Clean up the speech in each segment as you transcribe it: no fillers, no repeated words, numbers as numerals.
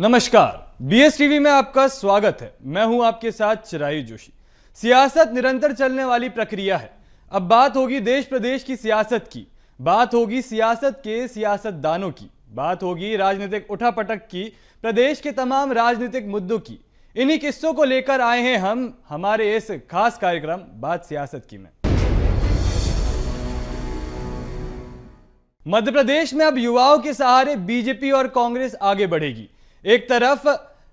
नमस्कार, BS TV में आपका स्वागत है। मैं हूं आपके साथ चिरायु जोशी। सियासत निरंतर चलने वाली प्रक्रिया है। अब बात होगी देश प्रदेश की सियासत की, बात होगी सियासत के सियासतदानों की, बात होगी राजनीतिक उठापटक की, प्रदेश के तमाम राजनीतिक मुद्दों की। इन्हीं किस्सों को लेकर आए हैं हम हमारे इस खास कार्यक्रम बात सियासत की में। मध्य प्रदेश में अब युवाओं के सहारे बीजेपी और कांग्रेस आगे बढ़ेगी। एक तरफ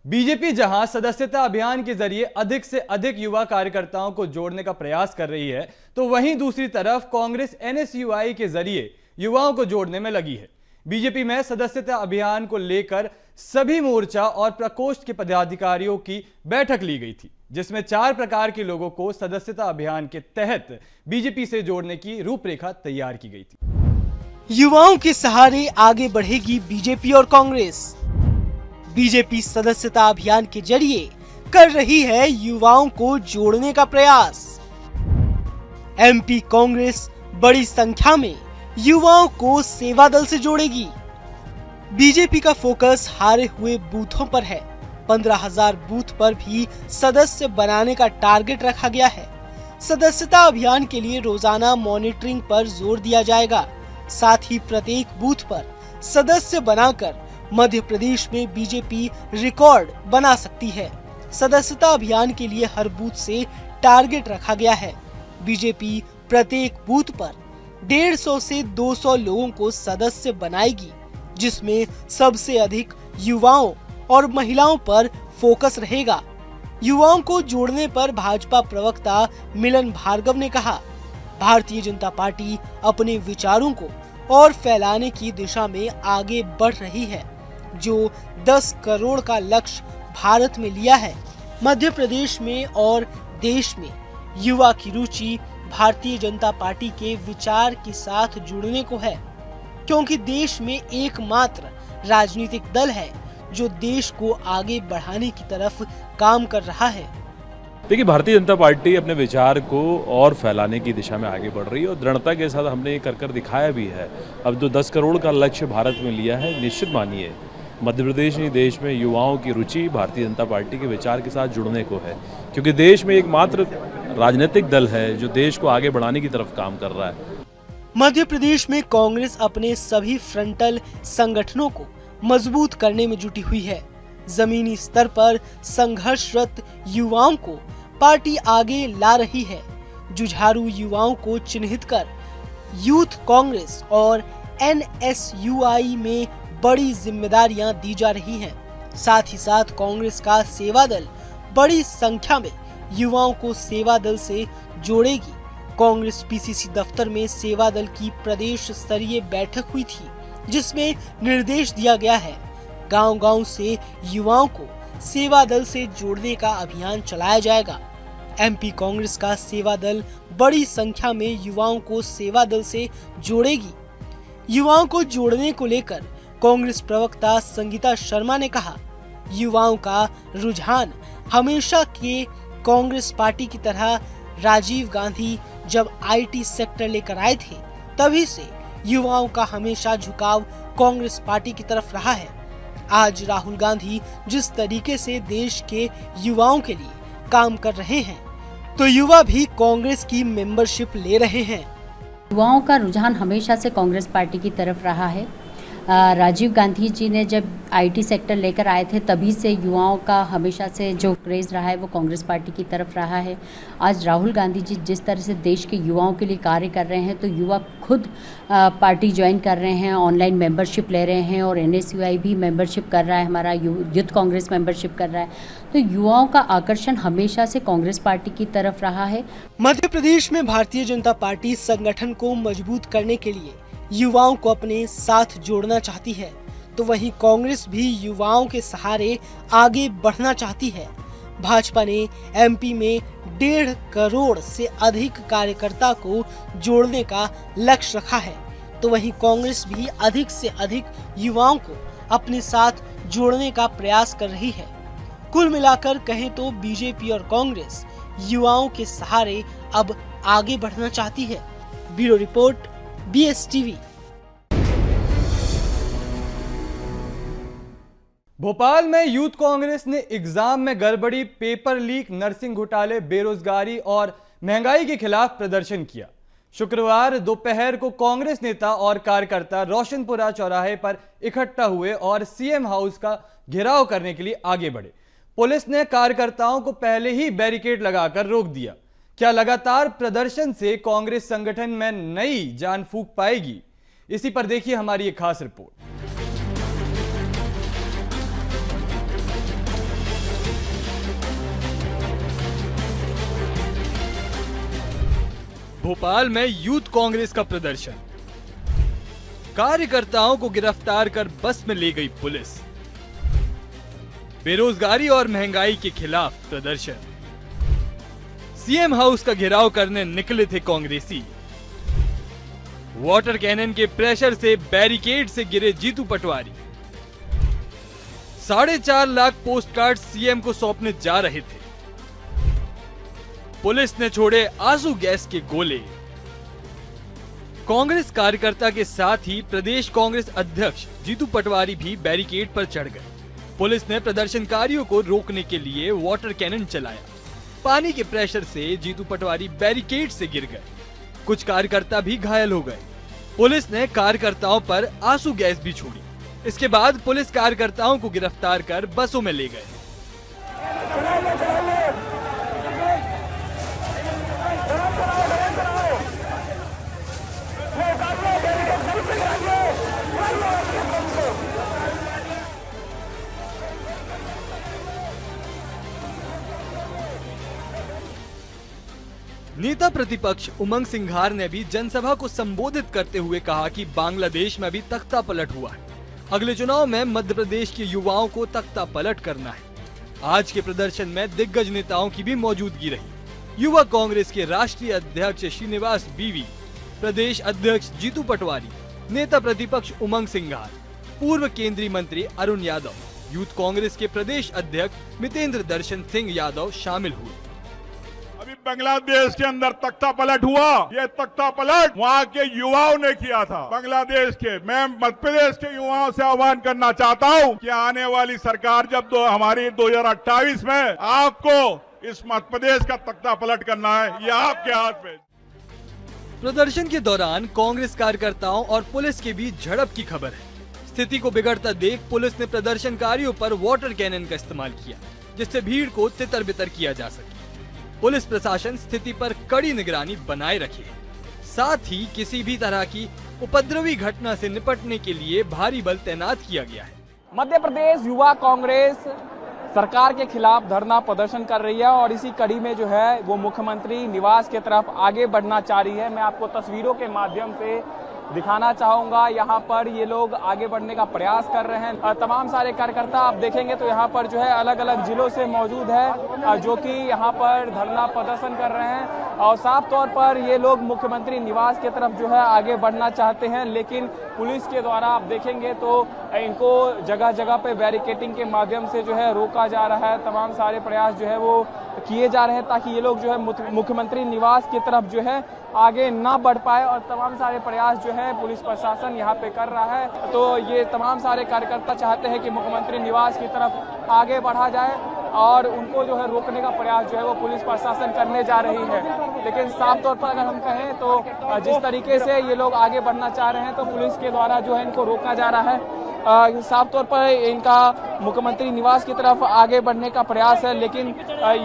बीजेपी जहां सदस्यता अभियान के जरिए अधिक से अधिक युवा कार्यकर्ताओं को जोड़ने का प्रयास कर रही है, तो वहीं दूसरी तरफ कांग्रेस एनएसयूआई के जरिए युवाओं को जोड़ने में लगी है। बीजेपी में सदस्यता अभियान को लेकर सभी मोर्चा और प्रकोष्ठ के पदाधिकारियों की बैठक ली गई थी, जिसमें 4 प्रकार के लोगों को सदस्यता अभियान के तहत बीजेपी से जोड़ने की रूपरेखा तैयार की गई थी। युवाओं के सहारे आगे बढ़ेगी बीजेपी और कांग्रेस। बीजेपी सदस्यता अभियान के जरिए कर रही है युवाओं को जोड़ने का प्रयास। एमपी कांग्रेस बड़ी संख्या में युवाओं को सेवा दल से जोड़ेगी। बीजेपी का फोकस हारे हुए बूथों पर है। 15,000 बूथ पर भी सदस्य बनाने का टारगेट रखा गया है। सदस्यता अभियान के लिए रोजाना मॉनिटरिंग पर जोर दिया जाएगा। साथ ही प्रत्येक बूथ पर सदस्य बनाकर मध्य प्रदेश में बीजेपी रिकॉर्ड बना सकती है। सदस्यता अभियान के लिए हर बूथ से टारगेट रखा गया है। बीजेपी प्रत्येक बूथ पर 150 से 200 लोगों को सदस्य बनाएगी, जिसमें सबसे अधिक युवाओं और महिलाओं पर फोकस रहेगा। युवाओं को जोड़ने पर भाजपा प्रवक्ता मिलन भार्गव ने कहा, भारतीय जनता पार्टी अपने विचारों को और फैलाने की दिशा में आगे बढ़ रही है, जो 10 करोड़ का लक्ष्य भारत में लिया है। मध्य प्रदेश में और देश में युवा की रुचि भारतीय जनता पार्टी के विचार के साथ जुड़ने को है, क्योंकि देश में एकमात्र राजनीतिक दल है जो देश को आगे बढ़ाने की तरफ काम कर रहा है। देखिए, भारतीय जनता पार्टी अपने विचार को और फैलाने की दिशा में आगे बढ़ रही है और दृढ़ता के साथ हमने ये कर दिखाया भी है। अब जो 10 करोड़ का लक्ष्य भारत में लिया है, निश्चित मानिए मध्य प्रदेश नहीं देश में युवाओं की रुचि भारतीय जनता पार्टी के विचार के साथ जुड़ने को है, क्योंकि देश में एकमात्र राजनीतिक दल है जो देश को आगे बढ़ाने की तरफ काम कर रहा है। मध्य प्रदेश में कांग्रेस अपने सभी फ्रंटल संगठनों को मजबूत करने में जुटी हुई है। जमीनी स्तर पर संघर्षरत युवाओं को पार्टी आगे ला रही है। जुझारू युवाओं को चिन्हित कर यूथ कांग्रेस और एनएसयूआई में बड़ी जिम्मेदारियां दी जा रही हैं। साथ ही साथ कांग्रेस का सेवा दल बड़ी संख्या में युवाओं को सेवा दल से जोड़ेगी। कांग्रेस पीसीसी दफ्तर में सेवा दल की प्रदेश स्तरीय बैठक हुई थी, जिसमें निर्देश दिया गया है गांव-गांव से युवाओं को सेवा दल से जोड़ने का अभियान चलाया जाएगा। एमपी कांग्रेस का सेवा दल बड़ी संख्या में युवाओं को सेवा दल से जोड़ेगी। युवाओं को जोड़ने को लेकर कांग्रेस प्रवक्ता संगीता शर्मा ने कहा, युवाओं का रुझान हमेशा के कांग्रेस पार्टी की तरह राजीव गांधी जब आईटी सेक्टर लेकर आए थे, तभी से युवाओं का हमेशा झुकाव कांग्रेस पार्टी की तरफ रहा है। आज राहुल गांधी जिस तरीके से देश के युवाओं के लिए काम कर रहे हैं, तो युवा भी कांग्रेस की मेंबरशिप ले रहे हैं। युवाओं का रुझान हमेशा से कांग्रेस पार्टी की तरफ रहा है। राजीव गांधी जी ने जब आईटी सेक्टर लेकर आए थे, तभी से युवाओं का हमेशा से जो क्रेज़ रहा है वो कांग्रेस पार्टी की तरफ रहा है। आज राहुल गांधी जी जिस तरह से देश के युवाओं के लिए कार्य कर रहे हैं, तो युवा खुद पार्टी ज्वाइन कर रहे हैं, ऑनलाइन मेंबरशिप ले रहे हैं और एनएसयूआई भी मेंबरशिप कर रहा है, हमारा यूथ कांग्रेस मेंबरशिप कर रहा है। तो युवाओं का आकर्षण हमेशा से कांग्रेस पार्टी की तरफ रहा है। मध्य प्रदेश में भारतीय जनता पार्टी संगठन को मजबूत करने के लिए युवाओं को अपने साथ जोड़ना चाहती है, तो वहीं कांग्रेस भी युवाओं के सहारे आगे बढ़ना चाहती है। भाजपा ने एमपी में 1.5 करोड़ से अधिक कार्यकर्ता को जोड़ने का लक्ष्य रखा है, तो वहीं कांग्रेस भी अधिक से अधिक युवाओं को अपने साथ जोड़ने का प्रयास कर रही है। कुल मिलाकर कहें तो बीजेपी और कांग्रेस युवाओं के सहारे अब आगे बढ़ना चाहती है। Bureau report, BS TV. Bhopal में यूथ कांग्रेस ने एग्जाम में गड़बड़ी, पेपर लीक, नर्सिंग घोटाले, बेरोजगारी और महंगाई के खिलाफ प्रदर्शन किया। शुक्रवार दोपहर को कांग्रेस नेता और कार्यकर्ता रोशनपुरा चौराहे पर इकट्ठा हुए और सीएम हाउस का घेराव करने के लिए आगे बढ़े। पुलिस ने कार्यकर्ताओं को पहले ही बैरिकेड लगाकर रोक दिया। क्या लगातार प्रदर्शन से कांग्रेस संगठन में नई जान फूंक पाएगी? इसी पर देखिए हमारी एक खास रिपोर्ट। भोपाल में यूथ कांग्रेस का प्रदर्शन, कार्यकर्ताओं को गिरफ्तार कर बस में ले गई पुलिस। बेरोजगारी और महंगाई के खिलाफ प्रदर्शन, सीएम हाउस का घेराव करने निकले थे कांग्रेसी। वाटर कैनन के प्रेशर से बैरिकेड से गिरे Jitu Patwari. 4.5 lakh post card CM को सौंपने जा रहे थे। पुलिस ने छोड़े आंसू गैस के गोले। कांग्रेस कार्यकर्ता के साथ ही प्रदेश कांग्रेस अध्यक्ष जीतू पटवारी भी बैरिकेड पर चढ़ गए। पुलिस ने प्रदर्शनकारियों को रोकने के लिए वाटर कैनन चलाया। पानी के प्रेशर से जीतू पटवारी बैरिकेड से गिर गए। कुछ कार्यकर्ता भी घायल हो गए। पुलिस ने कार्यकर्ताओं पर आंसू गैस भी छोड़ी। इसके बाद पुलिस कार्यकर्ताओं को गिरफ्तार कर बसों में ले गए। नेता प्रतिपक्ष उमंग सिंघार ने भी जनसभा को संबोधित करते हुए कहा कि बांग्लादेश में अभी तख्ता पलट हुआ है। अगले चुनाव में मध्य प्रदेश के युवाओं को तख्ता पलट करना है। आज के प्रदर्शन में दिग्गज नेताओं की भी मौजूदगी रही। युवा कांग्रेस के राष्ट्रीय अध्यक्ष श्रीनिवास बीवी, प्रदेश अध्यक्ष जीतू पटवारी, नेता प्रतिपक्ष उमंग सिंघार, पूर्व केंद्रीय मंत्री अरुण यादव, यूथ कांग्रेस के प्रदेश अध्यक्ष मितेंद्र दर्शन सिंह यादव शामिल हुए। अभी बांग्लादेश के अंदर तख्ता पलट हुआ। ये तख्ता पलट वहाँ के युवाओं ने किया था। बांग्लादेश के, मैं मध्य प्रदेश के युवाओं से आह्वान करना चाहता हूँ कि आने वाली सरकार जब हमारी 2028 में आपको इस मध्य प्रदेश का तख्ता पलट करना है, ये आपके हाथ में। प्रदर्शन के दौरान कांग्रेस कार्यकर्ताओं और पुलिस के बीच झड़प की खबर है। स्थिति को बिगड़ता देख पुलिस ने प्रदर्शनकारियों पर वाटर कैनन का इस्तेमाल किया, जिससे भीड़ को तितर बितर किया जा सके। पुलिस प्रशासन स्थिति पर कड़ी निगरानी बनाए रखे, साथ ही किसी भी तरह की उपद्रवी घटना से निपटने के लिए भारी बल तैनात किया गया है। मध्य प्रदेश युवा कांग्रेस सरकार के खिलाफ धरना प्रदर्शन कर रही है और इसी कड़ी में जो है वो मुख्यमंत्री निवास की तरफ आगे बढ़ना चाह रही है। मैं आपको तस्वीरों के माध्यम से दिखाना चाहूंगा। यहाँ पर ये लोग आगे बढ़ने का प्रयास कर रहे हैं। तमाम सारे कार्यकर्ता आप देखेंगे तो यहाँ पर जो है अलग अलग जिलों से मौजूद है, जो कि यहाँ पर धरना प्रदर्शन कर रहे हैं और साफ तौर पर ये लोग मुख्यमंत्री निवास की तरफ जो है आगे बढ़ना चाहते हैं, लेकिन पुलिस के द्वारा आप देखेंगे तो इनको जगह जगह पे बैरिकेडिंग के माध्यम से जो है रोका जा रहा है। तमाम सारे प्रयास जो है वो किए जा रहे हैं ताकि ये लोग जो है मुख्यमंत्री निवास की तरफ जो है आगे ना बढ़ पाए, और तमाम सारे प्रयास जो है पुलिस प्रशासन यहाँ पे कर रहा है। तो ये तमाम सारे कार्यकर्ता चाहते हैं कि मुख्यमंत्री निवास की तरफ आगे बढ़ा जाए और उनको जो है रोकने का प्रयास जो है वो पुलिस प्रशासन करने जा रही है। लेकिन साफ तौर पर अगर हम कहें तो जिस तरीके से ये लोग आगे बढ़ना चाह रहे हैं तो पुलिस के द्वारा जो है इनको रोका जा रहा है। साफ तौर पर इनका मुख्यमंत्री निवास की तरफ आगे बढ़ने का प्रयास है, लेकिन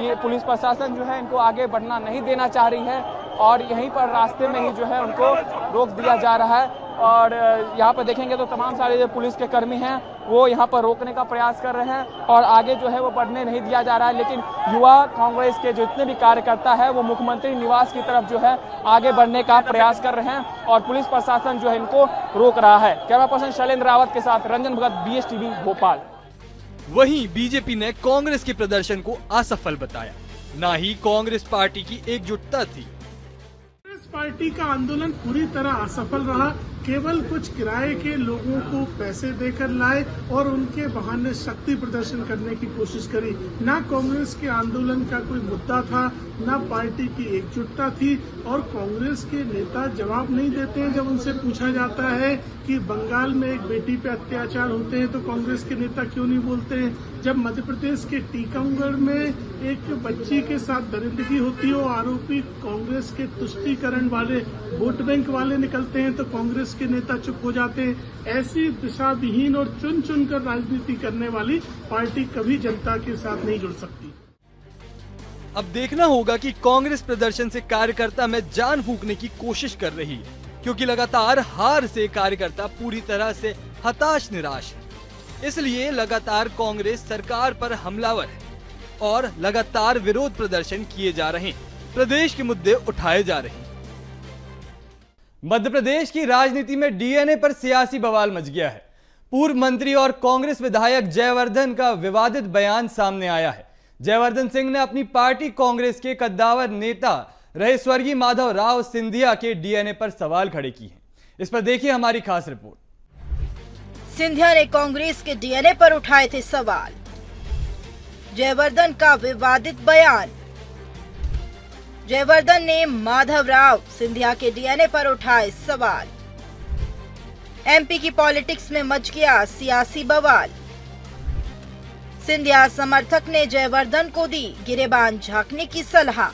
ये पुलिस प्रशासन जो है इनको आगे बढ़ना नहीं देना चाह रही है और यहीं पर रास्ते में ही जो है उनको रोक दिया जा रहा है। और यहाँ पर देखेंगे तो तमाम सारे जो पुलिस के कर्मी हैं वो यहाँ पर रोकने का प्रयास कर रहे हैं और आगे जो है वो बढ़ने नहीं दिया जा रहा है। लेकिन युवा कांग्रेस के जितने भी कार्यकर्ता है वो मुख्यमंत्री निवास की तरफ जो है आगे बढ़ने का प्रयास कर रहे हैं और पुलिस प्रशासन जो है इनको रोक रहा है। कैमरा पर्सन शैलेंद्र रावत के साथ रंजन भगत, BSTV भोपाल। वहीं बीजेपी ने कांग्रेस के प्रदर्शन को असफल बताया। ना ही कांग्रेस पार्टी की एकजुटता थी। कांग्रेस पार्टी का आंदोलन पूरी तरह असफल रहा। केवल कुछ किराए के लोगों को पैसे देकर लाए और उनके बहाने शक्ति प्रदर्शन करने की कोशिश करी। ना कांग्रेस के आंदोलन का कोई मुद्दा था, ना पार्टी की एकजुटता थी, और कांग्रेस के नेता जवाब नहीं देते हैं जब उनसे पूछा जाता है कि बंगाल में एक बेटी पे अत्याचार होते हैं तो कांग्रेस के नेता क्यों नहीं बोलते हैं। जब मध्य प्रदेश के टीकमगढ़ में एक बच्ची के साथ दरिंदगी होती है और आरोपी कांग्रेस के तुष्टीकरण वाले वोट बैंक वाले निकलते हैं तो कांग्रेस के नेता चुप हो जाते हैं। ऐसी दिशा विहीन और चुन चुन कर राजनीति करने वाली पार्टी कभी जनता के साथ नहीं जुड़ सकती। अब देखना होगा कि कांग्रेस प्रदर्शन से कार्यकर्ता में जान फूंकने की कोशिश कर रही है, क्योंकि लगातार हार से कार्यकर्ता पूरी तरह से हताश निराश है। इसलिए लगातार कांग्रेस सरकार पर हमलावर है और लगातार विरोध प्रदर्शन किए जा रहे हैं, प्रदेश के मुद्दे उठाए जा रहे हैं। मध्य प्रदेश की राजनीति में डीएनए पर सियासी बवाल मच गया है। पूर्व मंत्री और कांग्रेस विधायक जयवर्धन का विवादित बयान सामने आया है। जयवर्धन सिंह ने अपनी पार्टी कांग्रेस के कद्दावर नेता रहे स्वर्गीय माधव राव सिंधिया के डीएनए पर सवाल खड़े किए हैं। इस पर देखिए हमारी खास रिपोर्ट। सिंधिया ने कांग्रेस के डीएनए पर उठाए थे सवाल। जयवर्धन का विवादित बयान। जयवर्धन ने माधव राव सिंधिया के डीएनए पर उठाए सवाल। एमपी की पॉलिटिक्स में मच गया सियासी बवाल। सिंधिया समर्थक ने जयवर्धन को दी गिरेबान झांकने की सलाह।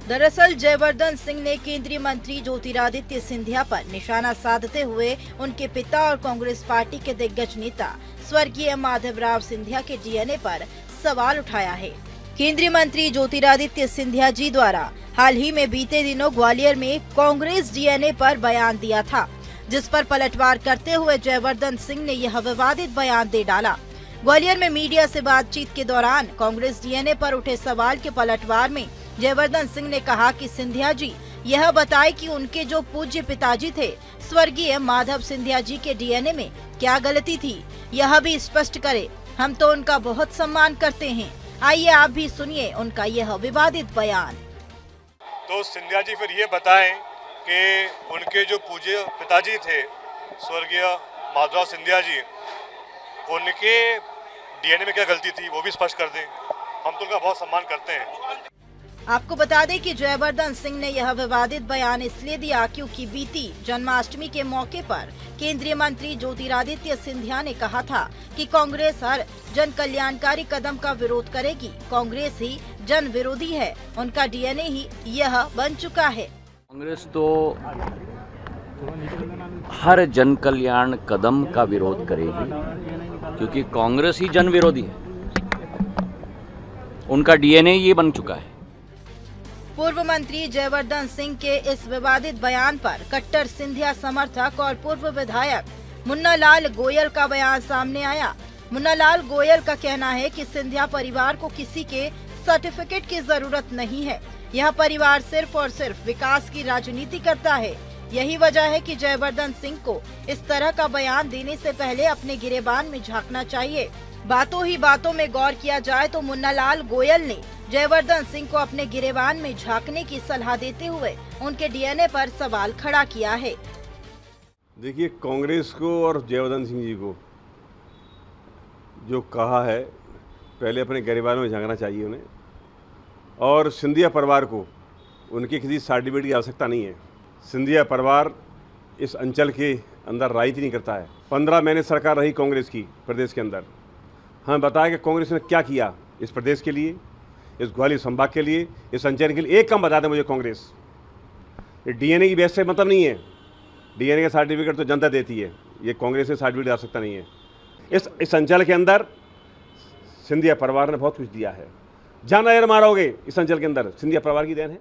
दरअसल जयवर्धन सिंह ने केंद्रीय मंत्री ज्योतिरादित्य सिंधिया पर निशाना साधते हुए उनके पिता और कांग्रेस पार्टी के दिग्गज नेता स्वर्गीय माधव राव सिंधिया के डीएनए पर सवाल उठाया है। केंद्रीय मंत्री ज्योतिरादित्य सिंधिया जी द्वारा हाल ही में बीते दिनों ग्वालियर में कांग्रेस डीएनए पर बयान दिया था, जिस पर पलटवार करते हुए जयवर्धन सिंह ने यह विवादित बयान दे डाला। ग्वालियर में मीडिया से बातचीत के दौरान कांग्रेस डीएनए पर उठे सवाल के पलटवार में जयवर्धन सिंह ने कहा कि सिंधिया जी यह बताए कि उनके जो पूज्य पिताजी थे स्वर्गीय माधव सिंधिया जी के डीएनए में क्या गलती थी, यह भी स्पष्ट करे। हम तो उनका बहुत सम्मान करते हैं। आइए आप भी सुनिए उनका यह विवादित बयान। तो सिंधिया जी फिर ये बताएं कि उनके जो पूज्य पिताजी थे स्वर्गीय माधवराव सिंधिया जी, उनके डीएनए में क्या गलती थी वो भी स्पष्ट कर दें। हम तो उनका बहुत सम्मान करते हैं। आपको बता दें कि जयवर्धन सिंह ने यह विवादित बयान इसलिए दिया क्योंकि बीती जन्माष्टमी के मौके पर केंद्रीय मंत्री ज्योतिरादित्य सिंधिया ने कहा था कि कांग्रेस हर जन कल्याणकारी कदम का विरोध करेगी। कांग्रेस ही जन विरोधी है, उनका डीएनए ही यह बन चुका है। कांग्रेस तो हर जन कल्याण कदम का विरोध करेगी क्योंकि कांग्रेस ही जन विरोधी है, उनका डीएनए ये बन चुका है। पूर्व मंत्री जयवर्धन सिंह के इस विवादित बयान पर कट्टर सिंधिया समर्थक और पूर्व विधायक मुन्ना लाल गोयल का बयान सामने आया। मुन्ना लाल गोयल का कहना है कि सिंधिया परिवार को किसी के सर्टिफिकेट की जरूरत नहीं है। यह परिवार सिर्फ और सिर्फ विकास की राजनीति करता है। यही वजह है कि जयवर्धन सिंह को इस तरह का बयान देने से पहले अपने गिरेबान में झांकना चाहिए। बातों ही बातों में गौर किया जाए तो मुन्ना लाल गोयल ने जयवर्धन सिंह को अपने गिरेबान में झांकने की सलाह देते हुए उनके डीएनए पर सवाल खड़ा किया है। देखिए, कांग्रेस को और जयवर्धन सिंह जी को जो कहा है, पहले अपने गिरेबान में झांकना चाहिए उन्हें, और सिंधिया परिवार को उनके किसी सर्टिफिकेट की आवश्यकता नहीं है। सिंधिया परिवार इस अंचल के अंदर राजनीति नहीं करता है। 15 महीने सरकार रही कांग्रेस की प्रदेश के अंदर। हमें बताया कि कांग्रेस ने क्या किया इस प्रदेश के लिए, इस ग्वालियर संभाग के लिए, इस अंचल के लिए। एक काम बता दें मुझे कांग्रेस, ये डीएनए की बेस से मतलब नहीं है। डीएनए का सर्टिफिकेट तो जनता देती है, ये कांग्रेस से सर्टिफिकेट आ सकता नहीं है। इस अंचल के अंदर सिंधिया परिवार ने बहुत कुछ दिया है। जहां नजर मारोगे इस अंचल के अंदर सिंधिया परिवार की देन है।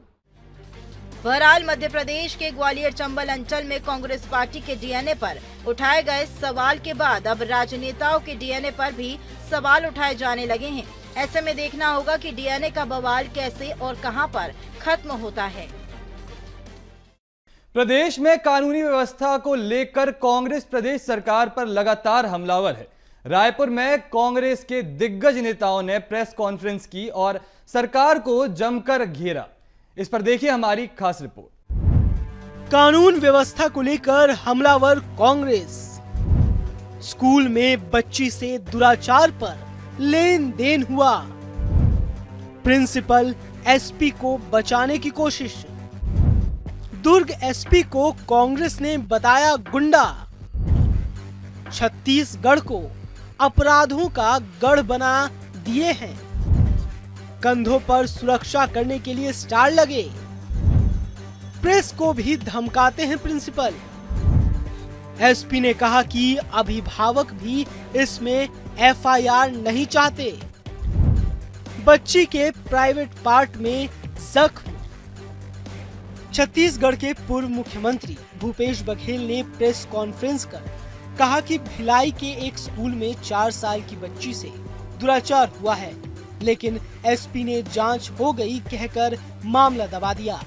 बहरहाल मध्य प्रदेश के ग्वालियर चंबल अंचल में कांग्रेस पार्टी के डीएनए पर उठाए गए सवाल के बाद अब राजनेताओं के डीएनए पर भी सवाल उठाए जाने लगे हैं। ऐसे में देखना होगा कि डीएनए का बवाल कैसे और कहां पर खत्म होता है। प्रदेश में कानूनी व्यवस्था को लेकर कांग्रेस प्रदेश सरकार पर लगातार हमलावर है। रायपुर में कांग्रेस के दिग्गज नेताओं ने प्रेस कॉन्फ्रेंस की और सरकार को जमकर घेरा। इस पर देखिए हमारी खास रिपोर्ट। कानून व्यवस्था को लेकर हमलावर कांग्रेस। स्कूल में बच्ची से दुराचार पर लेन देन हुआ। प्रिंसिपल एसपी को बचाने की कोशिश। दुर्ग एसपी को कांग्रेस ने बताया गुंडा। छत्तीसगढ़ को अपराधों का गढ़ बना दिए हैं। कंधों पर सुरक्षा करने के लिए स्टार लगे। प्रेस को भी धमकाते हैं प्रिंसिपल। एसपी ने कहा कि अभिभावक भी इसमें एफआईआर नहीं चाहते। बच्ची के प्राइवेट पार्ट में जख्म। छत्तीसगढ़ के पूर्व मुख्यमंत्री भूपेश बघेल ने प्रेस कॉन्फ्रेंस कर कहा कि भिलाई के एक स्कूल में 4 साल की बच्ची से दुराचार हुआ है, लेकिन एसपी ने जांच हो गई कहकर मामला दबा दिया।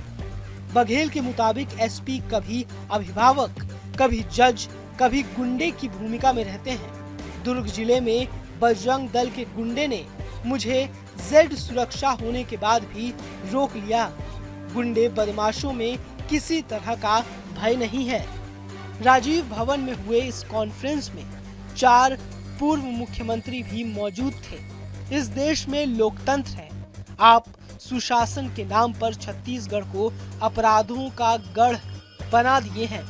बघेल के मुताबिक एसपी कभी अभिभावक, कभी जज, कभी गुंडे की भूमिका में रहते हैं। दुर्ग जिले में बजरंग दल के गुंडे ने मुझे जेड सुरक्षा होने के बाद भी रोक लिया। गुंडे बदमाशों में किसी तरह का भय नहीं है। राजीव भवन में हुए इस कॉन्फ्रेंस में 4 पूर्व मुख्यमंत्री भी मौजूद थे। इस देश में लोकतंत्र है। आप सुशासन के नाम पर छत्तीसगढ़ को अपराधों का गढ़ बना दिए हैं।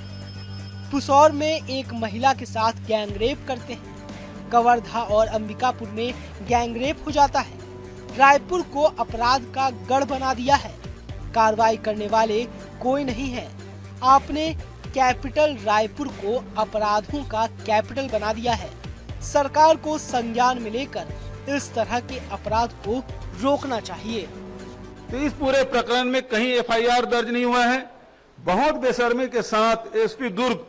पुसौर में एक महिला के साथ गैंगरेप करते हैं। कवर्धा और अंबिकापुर में गैंगरेप हो जाता है। रायपुर को अपराध का गढ़ बना दिया है। कार्रवाई करने वाले कोई नहीं है। आपने कैपिटल रायपुर को अपराधों का कैपिटल बना दिया है। सरकार को संज्ञान में लेकर इस तरह के अपराध को रोकना चाहिए। तो इस पूरे प्रकरण में कहीं एफआईआर दर्ज नहीं हुआ है। बहुत बेशर्मी के साथ एसपी दुर्ग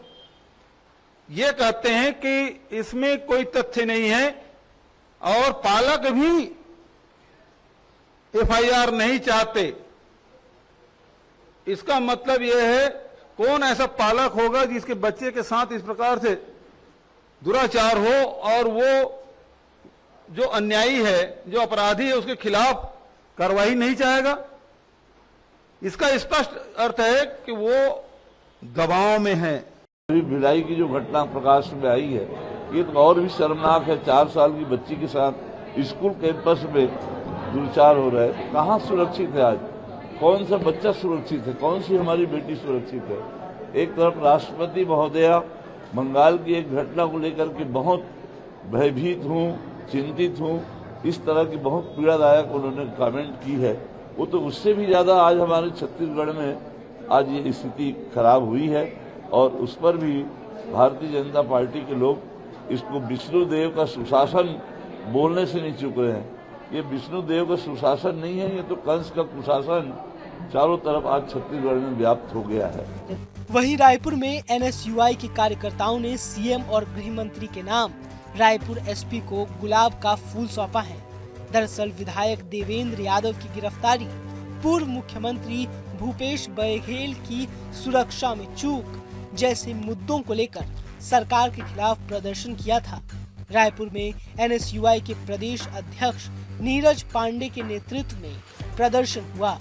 ये कहते हैं कि इसमें कोई तथ्य नहीं है और पालक भी एफआईआर नहीं चाहते। इसका मतलब यह है, कौन ऐसा पालक होगा जिसके बच्चे के साथ इस प्रकार से दुराचार हो और वो जो अन्यायी है, जो अपराधी है, उसके खिलाफ कार्रवाई नहीं चाहेगा। इसका स्पष्ट अर्थ है कि वो दबाव में है। भिलाई की जो घटना प्रकाश में आई है, ये तो और भी शर्मनाक है। 4 साल की बच्ची के साथ स्कूल कैंपस में दुर्चार हो रहा है। कहाँ सुरक्षित है आज? कौन सा बच्चा सुरक्षित है? कौन सी हमारी बेटी सुरक्षित है? एक तरफ राष्ट्रपति महोदया बंगाल की एक घटना को लेकर के बहुत भयभीत हूँ, चिंतित हूँ, इस तरह की बहुत पीड़ादायक उन्होंने कमेंट की है। वो तो उससे भी ज्यादा आज हमारे छत्तीसगढ़ में आज ये स्थिति खराब हुई है और उस पर भी भारतीय जनता पार्टी के लोग इसको विष्णुदेव का सुशासन बोलने से नहीं चूक रहे हैं। ये विष्णुदेव का सुशासन नहीं है, ये तो कंस का कुशासन चारों तरफ आज छत्तीसगढ़ में व्याप्त हो गया है। वहीं रायपुर में एनएसयूआई के कार्यकर्ताओं ने सीएम और गृह मंत्री के नाम रायपुर एसपी को गुलाब का फूल सौंपा है। दरअसल विधायक देवेंद्र यादव की गिरफ्तारी, पूर्व मुख्यमंत्री भूपेश बघेल की सुरक्षा में चूक जैसे मुद्दों को लेकर सरकार के खिलाफ प्रदर्शन किया था। रायपुर में एनएसयूआई के प्रदेश अध्यक्ष नीरज पांडे के नेतृत्व में प्रदर्शन हुआ,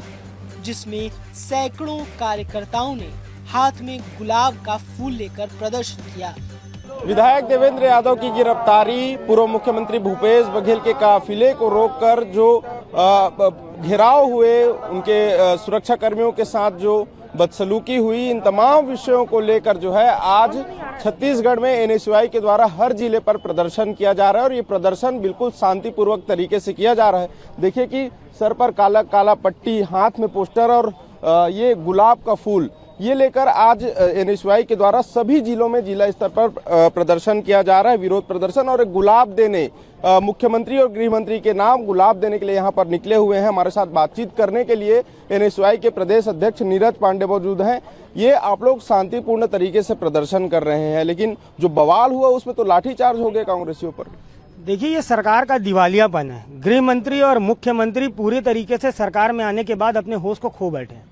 जिसमें सैकड़ों कार्यकर्ताओं ने हाथ में गुलाब का फूल लेकर प्रदर्शन किया। विधायक देवेंद्र यादव की गिरफ्तारी, पूर्व मुख्यमंत्री भूपेश बघेल के काफिले को रोककर जो घेराव हुए, उनके सुरक्षा कर्मियों के साथ जो बदसलूकी हुई, इन तमाम विषयों को लेकर जो है आज छत्तीसगढ़ में एनएसयूआई के द्वारा हर जिले पर प्रदर्शन किया जा रहा है और ये प्रदर्शन बिल्कुल शांतिपूर्वक तरीके से किया जा रहा है। देखिए कि सर पर काला काला पट्टी, हाथ में पोस्टर और ये गुलाब का फूल, ये लेकर आज एनएसयूआई के द्वारा सभी जिलों में जिला स्तर पर प्रदर्शन किया जा रहा है, विरोध प्रदर्शन। और गुलाब देने, मुख्यमंत्री और गृह मंत्री के नाम गुलाब देने के लिए यहाँ पर निकले हुए हैं। हमारे साथ बातचीत करने के लिए एनएसयूआई के प्रदेश अध्यक्ष नीरज पांडे मौजूद हैं। ये आप लोग शांतिपूर्ण तरीके से प्रदर्शन कर रहे हैं, लेकिन जो बवाल हुआ उसमें तो लाठीचार्ज हो गए कांग्रेसियों पर। देखिए, ये सरकार का दिवालियापन है। गृह मंत्री और मुख्यमंत्री पूरे तरीके से सरकार में आने के बाद अपने होश को खो बैठे हैं।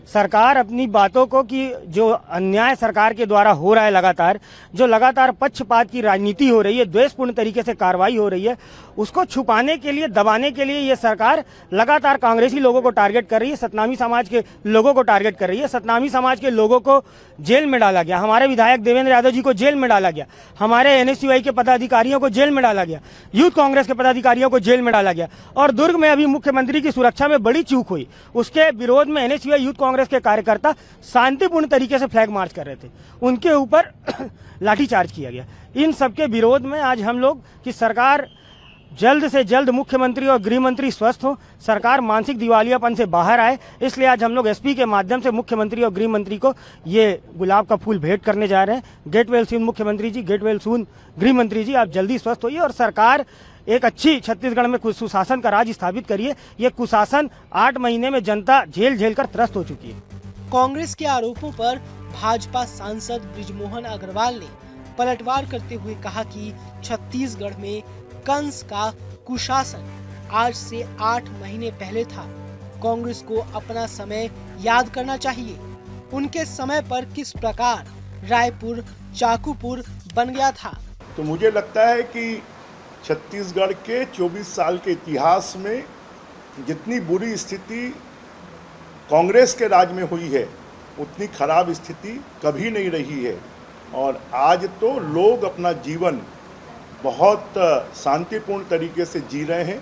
सरकार अपनी बातों को कि जो अन्याय सरकार के द्वारा हो रहा है, लगातार पक्षपात की राजनीति हो रही है, द्वेषपूर्ण तरीके से कार्रवाई हो रही है, उसको छुपाने के लिए, दबाने के लिए ये सरकार लगातार कांग्रेसी लोगों को टारगेट कर रही है, सतनामी समाज के लोगों को टारगेट कर रही है। सतनामी समाज के लोगों को जेल में डाला गया, हमारे विधायक देवेंद्र यादव जी को जेल में डाला गया, हमारे एनएसयूआई के पदाधिकारियों को जेल में डाला गया, यूथ कांग्रेस के पदाधिकारियों को जेल में डाला गया। और दुर्ग में अभी मुख्यमंत्री की सुरक्षा में बड़ी चूक हुई, उसके विरोध में एनएसयूआई यूथ कांग्रेस के कार्यकर्ता शांतिपूर्ण तरीके से फ्लैग मार्च कर रहे थे, उनके ऊपर लाठीचार्ज किया गया। इन सबके विरोध में आज हम लोग कि सरकार जल्द से जल्द, मुख्यमंत्री और गृह मंत्री स्वस्थ हो, सरकार मानसिक दिवालियापन से बाहर आए, इसलिए आज हम लोग एसपी के माध्यम से मुख्यमंत्री और गृह मंत्री को ये गुलाब का फूल भेंट करने जा रहे हैं। गेट वेल सून मुख्यमंत्री जी, गेट वेल सून गृह मंत्री जी, आप जल्दी स्वस्थ होइए और सरकार एक अच्छी छत्तीसगढ़ में सुशासन का राज स्थापित करिए। ये कुशासन 8 महीने में जनता झेल कर त्रस्त हो चुकी है। कांग्रेस के आरोपों पर भाजपा सांसद बृजमोहन अग्रवाल ने पलटवार करते हुए कहा कि छत्तीसगढ़ में कंस का कुशासन आज से 8 महीने पहले था। कांग्रेस को अपना समय याद करना चाहिए। उनके समय पर किस प्रकार रायपुर चाकूपुर बन गया था। तो मुझे लगता है कि छत्तीसगढ़ के 24 साल के इतिहास में जितनी बुरी स्थिति कांग्रेस के राज में हुई है, उतनी खराब स्थिति कभी नहीं रही है। और आज तो लोग अपना जीवन बहुत शांतिपूर्ण तरीके से जी रहे हैं।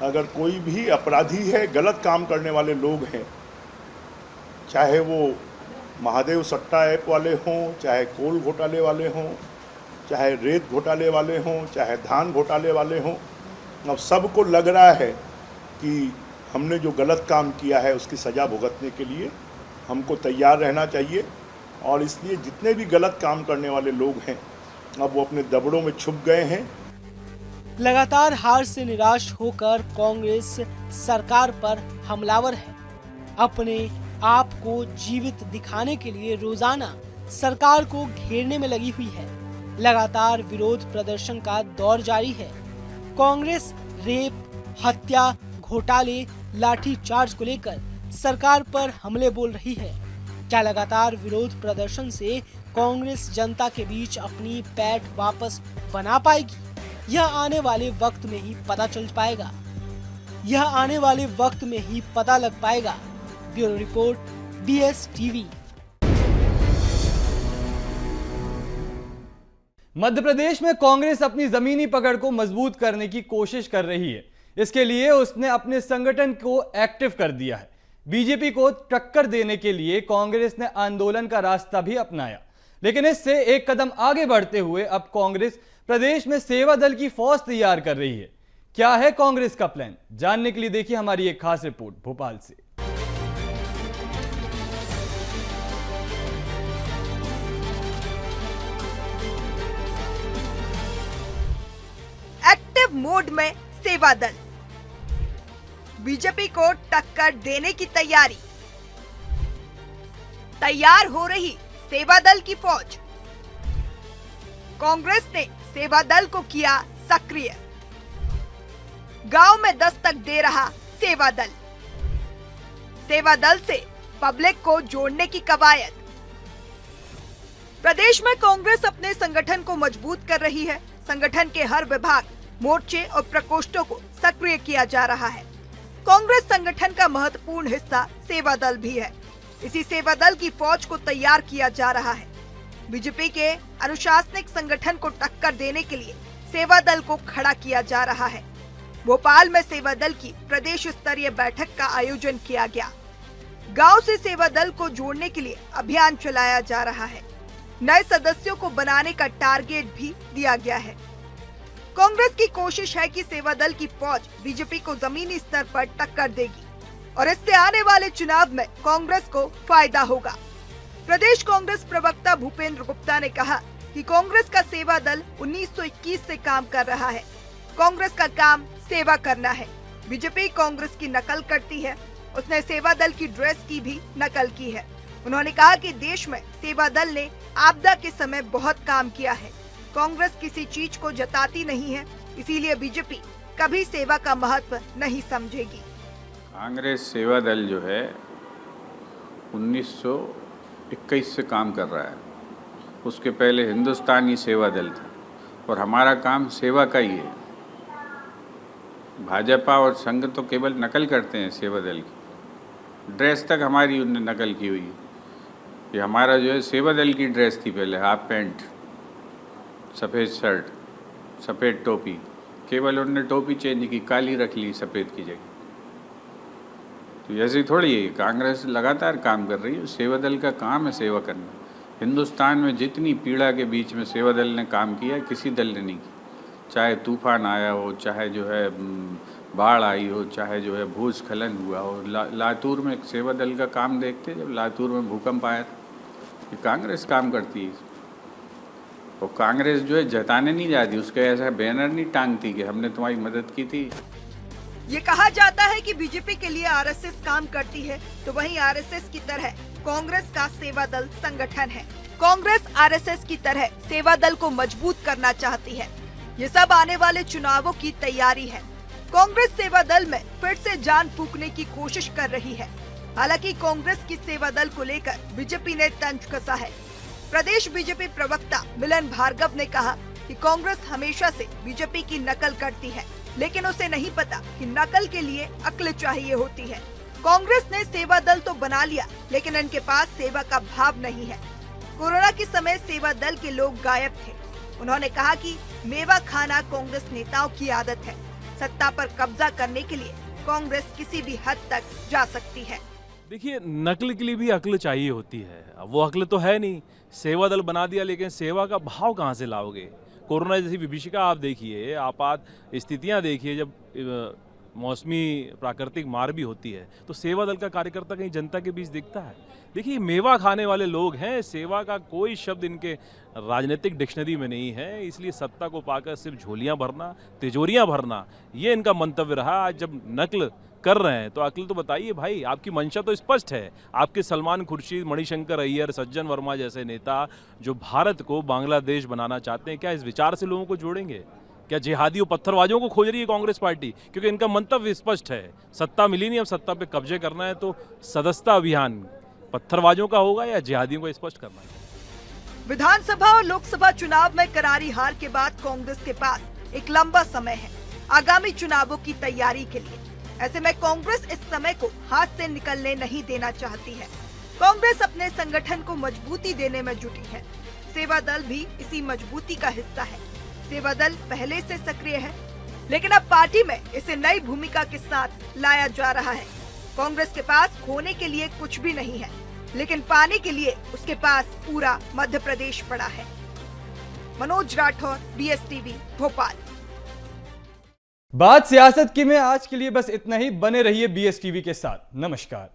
अगर कोई भी अपराधी है, गलत काम करने वाले लोग हैं, चाहे वो महादेव सट्टा ऐप वाले हों, चाहे कोल घोटाले वाले हों, चाहे रेत घोटाले वाले हों, चाहे धान घोटाले वाले हों, अब सबको लग रहा है कि हमने जो गलत काम किया है उसकी सज़ा भुगतने के लिए हमको तैयार रहना चाहिए। और इसलिए जितने भी गलत काम करने वाले लोग हैं, अब वो अपने दबड़ों में छुप गए हैं। लगातार हार से निराश होकर कांग्रेस सरकार पर हमलावर है। अपने आप को जीवित दिखाने के लिए रोजाना सरकार को घेरने में लगी हुई है। लगातार विरोध प्रदर्शन का दौर जारी है। कांग्रेस रेप, हत्या, घोटाले, लाठीचार्ज को लेकर सरकार पर हमले बोल रही है। क्या लगातार विरोध प्रदर्शन से कांग्रेस जनता के बीच अपनी पैठ वापस बना पाएगी? यह आने वाले वक्त में ही पता चल पाएगा। यह आने वाले वक्त में ही पता लग पाएगा। Bureau report, BS TV। Madhya Pradesh में कांग्रेस अपनी जमीनी पकड़ को मजबूत करने की कोशिश कर रही है। इसके लिए उसने अपने संगठन को एक्टिव कर दिया है। बीजेपी को टक्कर देने के लिए कांग्रेस ने आंदोलन का रास्ता भी अपनाया, लेकिन इससे एक कदम आगे बढ़ते हुए अब कांग्रेस प्रदेश में सेवा दल की फौज तैयार कर रही है। क्या है कांग्रेस का प्लान, जानने के लिए देखिए हमारी एक खास रिपोर्ट भोपाल से। एक्टिव मोड में सेवा दल, बीजेपी को टक्कर देने की तैयारी। तैयार हो रही सेवा दल की फौज। कांग्रेस ने सेवा दल को किया सक्रिय। गांव में दस्तक दे रहा सेवा दल। सेवा दल से पब्लिक को जोड़ने की कवायद। प्रदेश में कांग्रेस अपने संगठन को मजबूत कर रही है। संगठन के हर विभाग, मोर्चे और प्रकोष्ठों को सक्रिय किया जा रहा है। कांग्रेस संगठन का महत्वपूर्ण हिस्सा सेवा दल भी है। इसी सेवा दल की फौज को तैयार किया जा रहा है। बीजेपी के अनुशासनिक संगठन को टक्कर देने के लिए सेवा दल को खड़ा किया जा रहा है। भोपाल में सेवा दल की प्रदेश स्तरीय बैठक का आयोजन किया गया। गांव से सेवा दल को जोड़ने के लिए अभियान चलाया जा रहा है। नए सदस्यों को बनाने का टारगेट भी दिया गया है। कांग्रेस की कोशिश है कि सेवा दल की फौज बीजेपी को जमीनी स्तर पर टक्कर देगी और इससे आने वाले चुनाव में कांग्रेस को फायदा होगा। प्रदेश कांग्रेस प्रवक्ता भूपेंद्र गुप्ता ने कहा कि कांग्रेस का सेवा दल 1921 से काम कर रहा है। कांग्रेस का काम सेवा करना है। बीजेपी कांग्रेस की नकल करती है। उसने सेवा दल की ड्रेस की भी नकल की है। उन्होंने कहा कि देश में सेवा दल ने आपदा के समय बहुत काम किया है। कांग्रेस किसी चीज को जताती नहीं है, इसीलिए बीजेपी कभी सेवा का महत्व नहीं समझेगी। कांग्रेस सेवा दल जो है 1921 से काम कर रहा है। उसके पहले हिंदुस्तानी सेवा दल था और हमारा काम सेवा का ही है। भाजपा और संघ तो केवल नकल करते हैं सेवा दल की। ड्रेस तक हमारी उनने नकल की हुई है। ये हमारा जो है सेवा दल की ड्रेस थी पहले, हाफ पैंट, सफ़ेद शर्ट, सफ़ेद टोपी। केवल उन्होंने टोपी चेंज की, काली रख ली सफ़ेद की जगह। तो ऐसे ही थोड़ी है, कांग्रेस लगातार काम कर रही है। सेवा दल का काम है सेवा करना। हिंदुस्तान में जितनी पीड़ा के बीच में सेवा दल ने काम किया, किसी दल ने नहीं किया। चाहे तूफान आया हो, चाहे जो है बाढ़ आई हो, चाहे जो है भूस्खलन हुआ हो। लातूर में सेवा दल का काम देखते, जब लातूर में भूकंप आया था, ये कांग्रेस काम करती है। और कांग्रेस जो है जताने नहीं जाती, उसके ऐसा बैनर नहीं टांगती कि हमने तुम्हारी मदद की थी। ये कहा जाता है कि बीजेपी के लिए आरएसएस काम करती है, तो वहीं आरएसएस की तरह कांग्रेस का सेवा दल संगठन है। कांग्रेस आरएसएस की तरह सेवा दल को मजबूत करना चाहती है। ये सब आने वाले चुनावों की तैयारी है। कांग्रेस सेवा दल में फिर से जान फूंकने की कोशिश कर रही है। हालांकि कांग्रेस की सेवा दल को लेकर बीजेपी ने तंज कसा है। प्रदेश बीजेपी प्रवक्ता मिलन भार्गव ने कहा कि कांग्रेस हमेशा से बीजेपी की नकल करती है, लेकिन उसे नहीं पता कि नकल के लिए अक्ल चाहिए होती है। कांग्रेस ने सेवा दल तो बना लिया, लेकिन इनके पास सेवा का भाव नहीं है। कोरोना के समय सेवा दल के लोग गायब थे। उन्होंने कहा कि मेवा खाना कांग्रेस नेताओं की आदत है। सत्ता पर कब्जा करने के लिए कांग्रेस किसी भी हद तक जा सकती है। देखिए, नकल के लिए भी अक्ल चाहिए होती है। अब वो अक्ल तो है नहीं। सेवा दल बना दिया, लेकिन सेवा का भाव कहाँ से लाओगे? कोरोना जैसी विभीषिका आप देखिए, आपात स्थितियाँ देखिए, जब मौसमी प्राकृतिक मार भी होती है, तो सेवा दल का कार्यकर्ता कहीं जनता के बीच दिखता है? देखिए, मेवा खाने वाले लोग हैं। सेवा का कोई शब्द इनके राजनीतिक डिक्शनरी में नहीं है। इसलिए सत्ता को पाकर सिर्फ झोलियां भरना, तिजोरियां भरना, ये इनका मंतव्य रहा। आज जब नकल कर रहे हैं तो अक्ल तो बताइए भाई। आपकी मंशा तो स्पष्ट है। आपके सलमान खुर्शीद, मणिशंकर अय्यर, सज्जन वर्मा जैसे नेता जो भारत को बांग्लादेश बनाना चाहते हैं, क्या इस विचार से लोगों को जोड़ेंगे? क्या जिहादियों पत्थरबाजों को खोज रही है कांग्रेस पार्टी? क्योंकि इनका मंतव्य स्पष्ट है। सत्ता मिली नहीं, अब सत्ता पे कब्जे करना है, तो सदस्यता अभियान पत्थरबाजों का होगा या जिहादियों को स्पष्ट करना है? विधानसभा और लोकसभा चुनाव में करारी हार के बाद कांग्रेस के पास एक लंबा समय है आगामी चुनावों की तैयारी के लिए। ऐसे में कांग्रेस इस समय को हाथ से निकलने नहीं देना चाहती है। कांग्रेस अपने संगठन को मजबूती देने में जुटी है। सेवा दल भी इसी मजबूती का हिस्सा है। सेवा दल पहले से सक्रिय है, लेकिन अब पार्टी में इसे नई भूमिका के साथ लाया जा रहा है। कांग्रेस के पास खोने के लिए कुछ भी नहीं है, लेकिन पाने के लिए उसके पास पूरा मध्य प्रदेश पड़ा है। मनोज राठौर, BSTV, भोपाल। बात सियासत की में आज के लिए बस इतना ही। बने रहिए BSTV के साथ। नमस्कार।